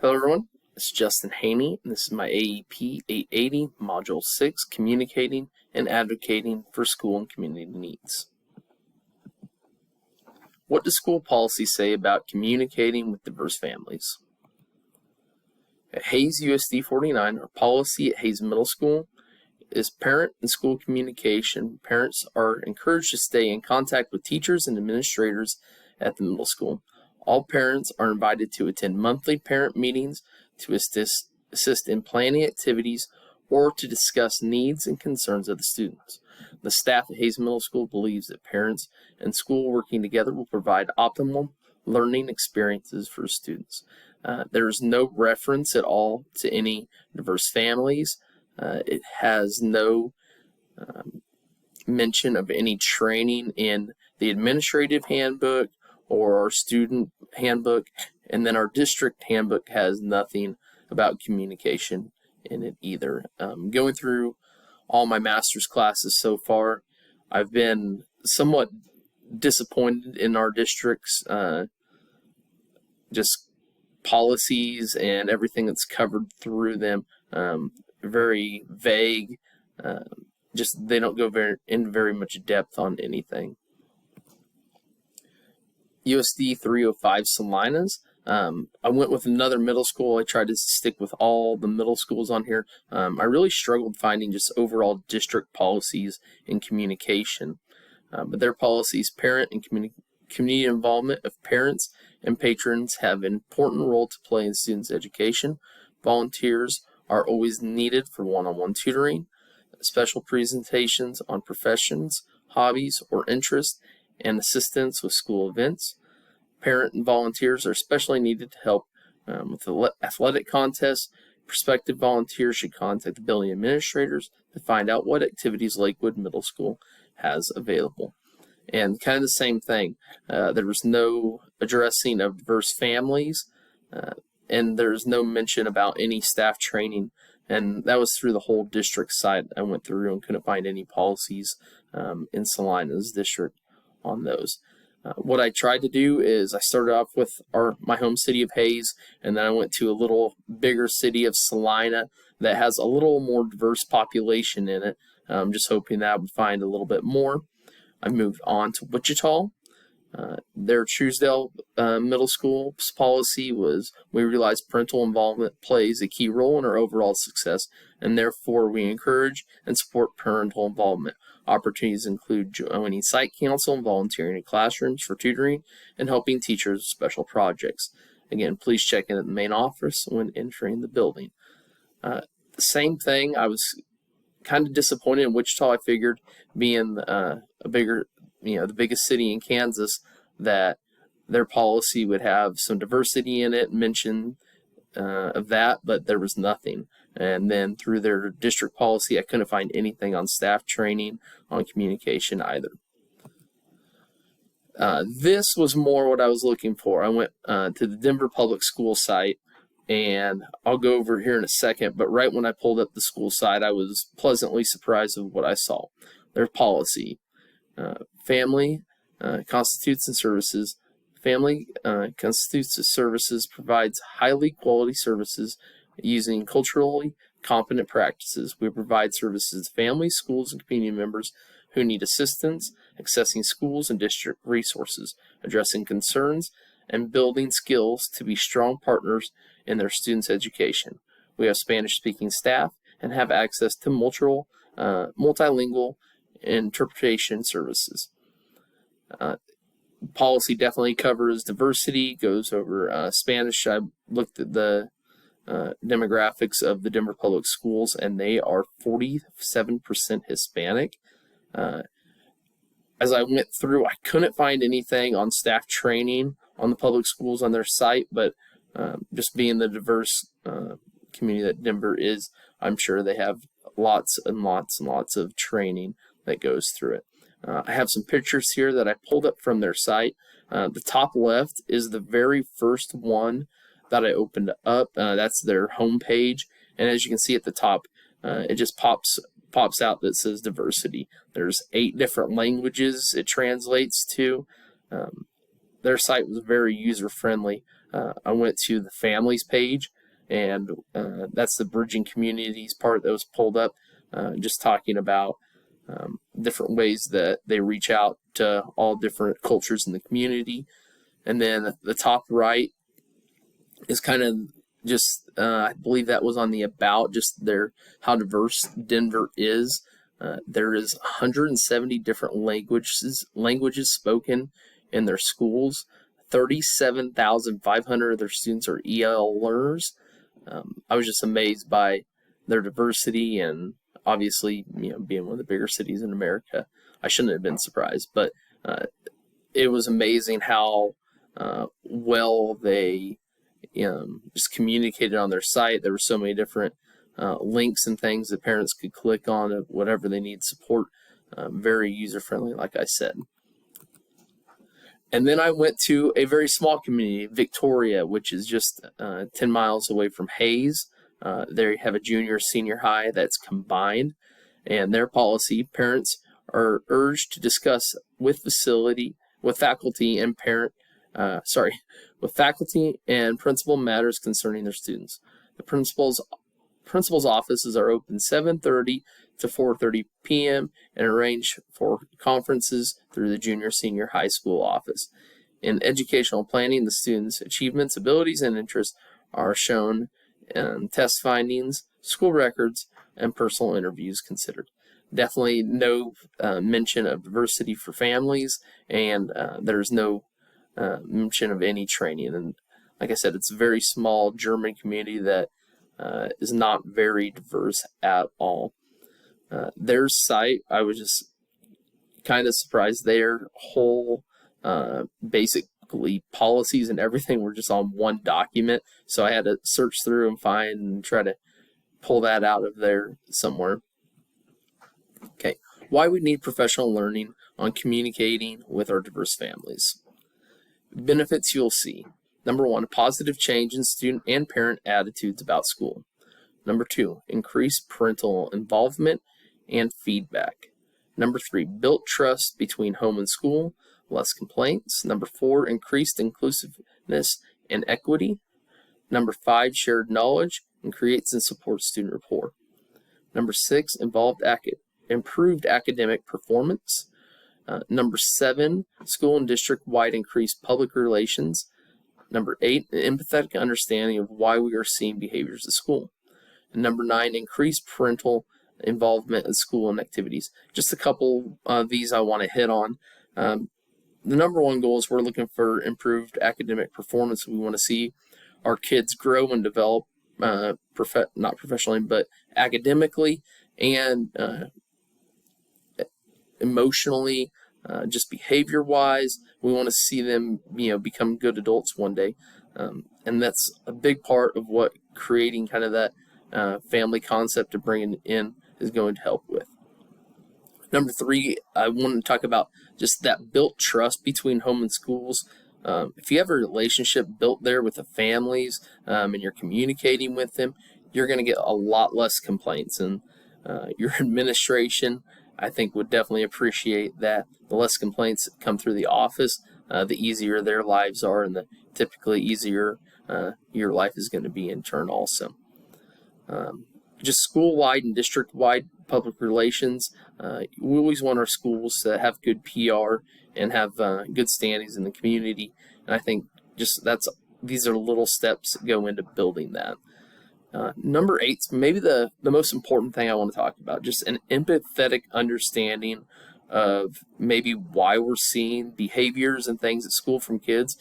Hello everyone, it's Justin Haney, and this is my AEP 880, Module 6, Communicating and Advocating for School and Community Needs. What does school policy say about communicating with diverse families? At Hayes USD 49, our policy at Hayes Middle School is parent and school communication. Parents are encouraged to stay in contact with teachers and administrators at the middle school. All parents are invited to attend monthly parent meetings to assist in planning activities or to discuss needs and concerns of the students. The staff at Hayes Middle School believes that parents and school working together will provide optimal learning experiences for students. There is no reference at all to any diverse families. It has no mention of any training in the administrative handbook or our student handbook, and then our district handbook has nothing about communication in it either. Going through all my master's classes so far, I've been somewhat disappointed in our district's just policies and everything that's covered through them. Very vague. Just they don't go in very much depth on anything. USD 305 Salinas. I went with another middle school. I tried to stick with all the middle schools on here. I really struggled finding just overall district policies in communication. But their policies, parent and community involvement of parents and patrons have an important role to play in students' education. Volunteers are always needed for one-on-one tutoring, special presentations on professions, hobbies, or interests, and assistance with school events. Parent and volunteers are especially needed to help with the athletic contests. Prospective volunteers should contact the building administrators to find out what activities Lakewood Middle School has available. And kind of the same thing. There was no addressing of diverse families, and there's no mention about any staff training. And that was through the whole district site I went through and couldn't find any policies in Salinas district on those. What I tried to do is I started off with my home city of Hayes, and then I went to a little bigger city of Salina that has a little more diverse population in it. Just hoping that I would find a little bit more. I moved on to Wichita. Their Truesdale Middle School's policy was, we realize parental involvement plays a key role in our overall success, and therefore we encourage and support parental involvement. Opportunities include joining site council and volunteering in classrooms for tutoring and helping teachers with special projects. Again, please check in at the main office when entering the building. The same thing, I was kind of disappointed in Wichita. I figured being a bigger, the biggest city in Kansas, that their policy would have some diversity in it, mention of that, but there was nothing. And then through their district policy, I couldn't find anything on staff training, on communication either. This was more what I was looking for. I went to the Denver Public School site, and I'll go over here in a second, but right when I pulled up the school site, I was pleasantly surprised with what I saw. Their policy, family constitutes and services. Family constitutes and services provides highly quality services using culturally competent practices. We provide services to families, schools, and community members who need assistance accessing schools and district resources, addressing concerns, and building skills to be strong partners in their students' education. We have Spanish-speaking staff and have access to multilingual interpretation services. Policy definitely covers diversity, goes over Spanish. I looked at the demographics of the Denver Public Schools, and they are 47% Hispanic. As I went through, I couldn't find anything on staff training on the public schools on their site, but just being the diverse community that Denver is, I'm sure they have lots and lots and lots of training that goes through it. I have some pictures here that I pulled up from their site. The top left is the very first one that I opened up. That's their homepage, and as you can see at the top, it just pops out that says diversity. There's 8 different languages it translates to. Their site was very user-friendly. I went to the families page, and that's the bridging communities part that was pulled up, just talking about different ways that they reach out to all different cultures in the community. And then the top right is kind of just, I believe that was on the about, just how diverse Denver is. There is 170 different languages spoken in their schools. 37,500 of their students are EL learners. I was just amazed by their diversity, and obviously, being one of the bigger cities in America, I shouldn't have been surprised. But it was amazing how well they just communicated on their site. There were so many different links and things that parents could click on of whatever they need support. Very user-friendly, like I said. And then I went to a very small community, Victoria, which is just 10 miles away from Hayes. They have a junior senior high that's combined, and their policy, parents are urged to discuss with faculty and principal matters concerning their students. The principal's offices are open 7:30 to 4:30 p.m. and arrange for conferences through the junior senior high school office. In educational planning, the students' achievements, abilities, and interests are shown, and test findings, school records, and personal interviews considered. Definitely no mention of diversity for families, and there's no mention of any training. And like I said, it's a very small German community that is not very diverse at all. Their site, I was just kind of surprised. Their whole basically policies and everything were just on one document, so I had to search through and find and try to pull that out of there somewhere. Okay, why we need professional learning on communicating with our diverse families. Benefits you'll see. Number 1, positive change in student and parent attitudes about school. Number 2, increased parental involvement and feedback. Number 3, built trust between home and school, less complaints. Number 4, increased inclusiveness and equity. Number 5, shared knowledge and creates and supports student rapport. Number 6, improved academic performance. Number 7, school and district-wide increased public relations. Number 8, an empathetic understanding of why we are seeing behaviors at school. And number 9, increased parental involvement in school and activities. Just a couple of these I want to hit on. The number 1 goal is we're looking for improved academic performance. We want to see our kids grow and develop, not professionally, but academically and emotionally, just behavior-wise. We want to see them, become good adults one day, and that's a big part of what creating kind of that family concept of bringing it in is going to help with. Number 3, I want to talk about just that built trust between home and schools. If you have a relationship built there with the families and you're communicating with them, you're going to get a lot less complaints, and your administration, I think, would definitely appreciate that. The less complaints that come through the office, the easier their lives are, and the typically easier your life is going to be in turn also. Just school-wide and district-wide public relations. We always want our schools to have good PR and have good standings in the community, and I think these are little steps that go into building that. Number 8, maybe the most important thing I want to talk about, just an empathetic understanding of maybe why we're seeing behaviors and things at school from kids.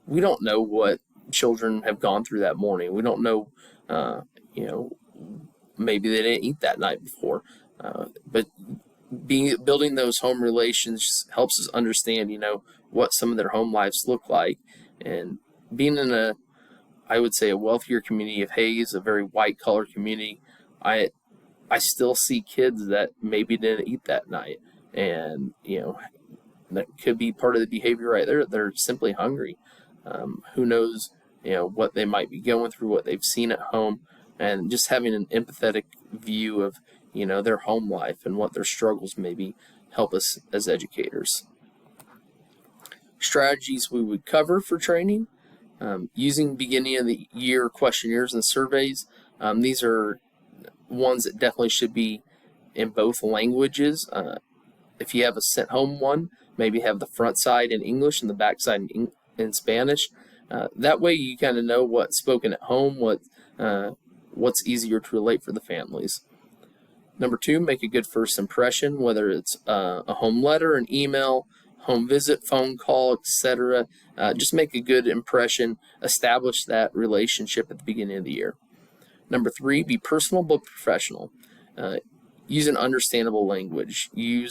We don't know what children have gone through that morning. We don't know, maybe they didn't eat that night before. But building those home relations helps us understand, what some of their home lives look like. And being in I would say a wealthier community of Hayes, a very white collar community, I still see kids that maybe didn't eat that night, and that could be part of the behavior right there. They're simply hungry. Who knows what they might be going through, what they've seen at home, and just having an empathetic view of their home life and what their struggles maybe help us as educators. Strategies we would cover for training. Using beginning of the year questionnaires and surveys. These are ones that definitely should be in both languages. If you have a sent home one, maybe have the front side in English and the back side in Spanish. That way you kind of know what's spoken at home, what's easier to relate for the families. Number 2, make a good first impression, whether it's a home letter, an email, home visit, phone call, etc. Just make a good impression, establish that relationship at the beginning of the year. Number 3, be personal but professional. Use an understandable language. You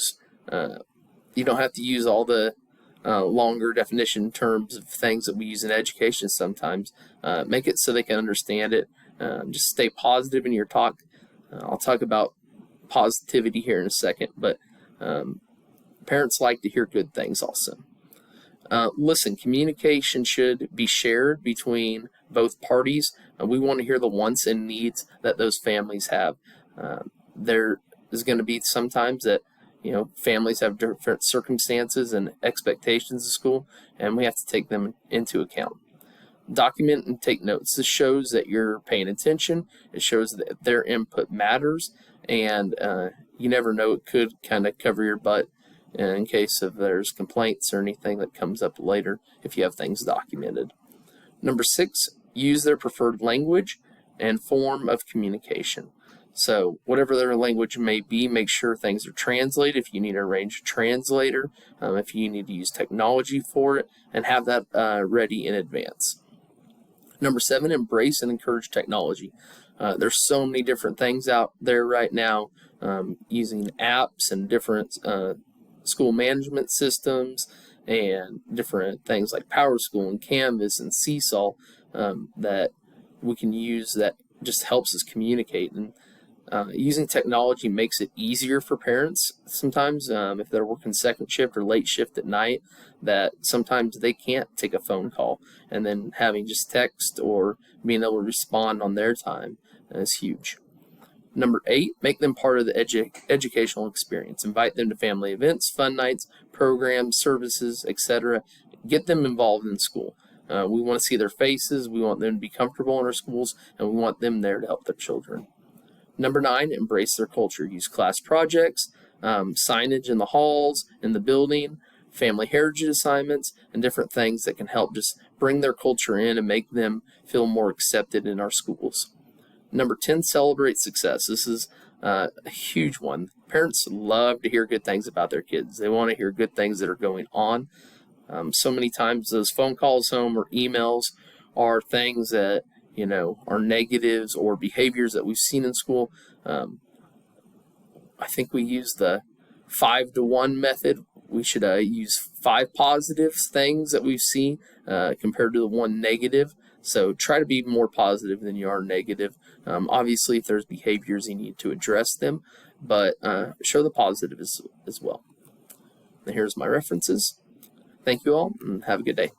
don't have to use all the longer definition terms of things that we use in education sometimes. Make it so they can understand it. Just stay positive in your talk. I'll talk about positivity here in a second, but parents like to hear good things also. Listen, communication should be shared between both parties. We want to hear the wants and needs that those families have. There is going to be sometimes that families have different circumstances and expectations of school, and we have to take them into account. Document and take notes. This shows that you're paying attention. It shows that their input matters, and you never know, it could kind of cover your butt in case if there's complaints or anything that comes up later if you have things documented. Number 6, use their preferred language and form of communication. So whatever their language may be, make sure things are translated. If you need to arrange a translator, if you need to use technology for it, and have that ready in advance. Number 7, embrace and encourage technology. There's so many different things out there right now, using apps and different school management systems and different things like PowerSchool and Canvas and Seesaw that we can use that just helps us communicate. And using technology makes it easier for parents sometimes if they're working second shift or late shift at night, that sometimes they can't take a phone call, and then having just text or being able to respond on their time is huge. Number 8, make them part of the educational experience. Invite them to family events, fun nights, programs, services, etc. Get them involved in school. We want to see their faces. We want them to be comfortable in our schools, and we want them there to help their children. Number 9, embrace their culture. Use class projects, signage in the halls, in the building, family heritage assignments, and different things that can help just bring their culture in and make them feel more accepted in our schools. Number 10, celebrate success. This is a huge one. Parents love to hear good things about their kids. They want to hear good things that are going on. So many times those phone calls home or emails are things that are negatives or behaviors that we've seen in school. I think we use the 5-to-1 method. We should use 5 positive things that we've seen compared to the 1 negative. So try to be more positive than you are negative. Obviously, if there's behaviors, you need to address them, but show the positive as well. And here's my references. Thank you all, and have a good day.